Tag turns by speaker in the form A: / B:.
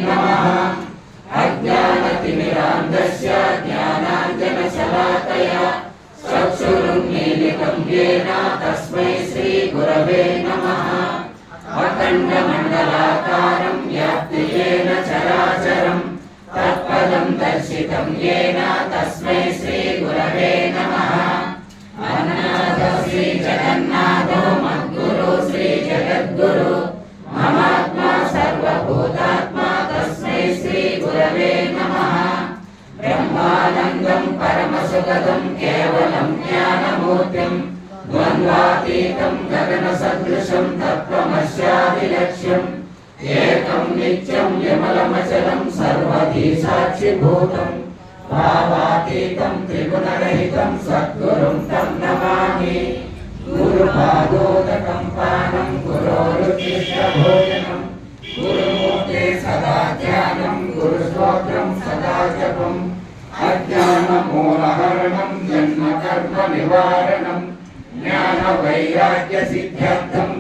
A: नमः। अज्ञानतिमिरान्धस्य ज्ञानाञ्जनशलाकया चक्षुरुन्मीलितं येन तस्मै श्रीगुरवे नमः। अखण्डमण्डलाकारं व्याप्तेन चराचरं तत्पदं दर्शितं येन तस्मै श्रीगुरवे नमः। अनाथ श्रीजगन्नाथो मद्गुरु श्रीजगद्गुरु ममात्मा सर्वभूतात्मा तस्मै श्रीगुरवे नमः। ब्रह्मानन्दं परमसुखदं केवलं ज्ञानमूर्तिं द्वन्द्वातीतं गगनसदृशं तत्त्वमस्यादिलक्ष्यम् एकं नित्यं विमलमचलं सर्वधी साक्षिभूतं भावातीतं त्रिगुणरहितं सद्गुरुं तं नमामि। गुरुपादोदकं पानं गुरोरुचिष्टभोजनं गुरुमूर्ते सदा ध्यानं गुरुस्तोत्रं सदा जपम् अज्ञानमूलहरणं जन्मकर्मनिवारणं ज्ञानवैराग्यसिद्ध्यर्थं